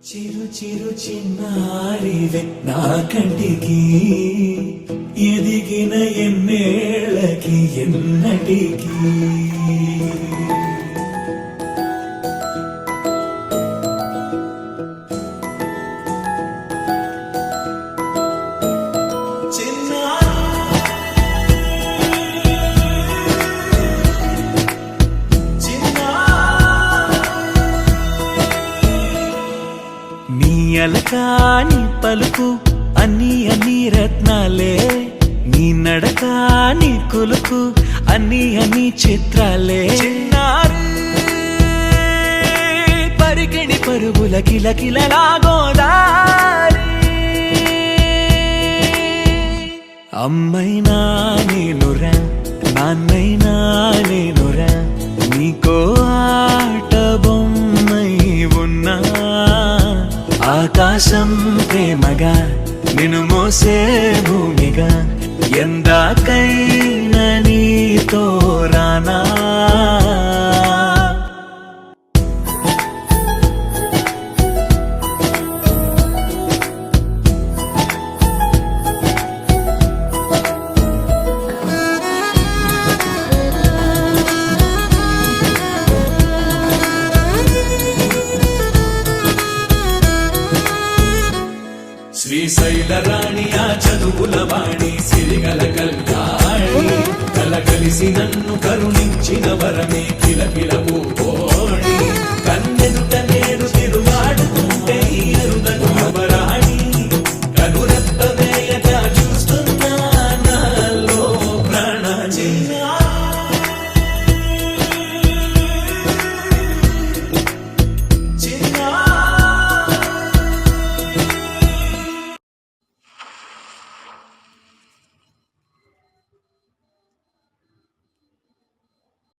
చిరు చిరు చిన్నారివే నా కంటికి ఎదిగిన ఎన్నేళ్ళకి ఎన్నటికి అలకాని పలుకు అన్ని అన్ని రత్నాలే నీ నడకాని కులుకు అన్ని అన్ని చిత్రాలే చిన్నారు పరికిణి పరుగుల కిలకిలలాగోదారి అమ్మైనా నేనురా నాన్నైనా నేనురా నీకో ఆట బొమ్మై ఉన్నా ఆకాశం ప్రేమగా నిన్ను మోసే భూమిగా ఎందాకైనా నీతో రానా శ్రీశైల రాణి ఆ చదువుల వాణి సిరిగల కళ్యాణి కలకలిసి నన్ను కరుణించిన వరమే కిలకిల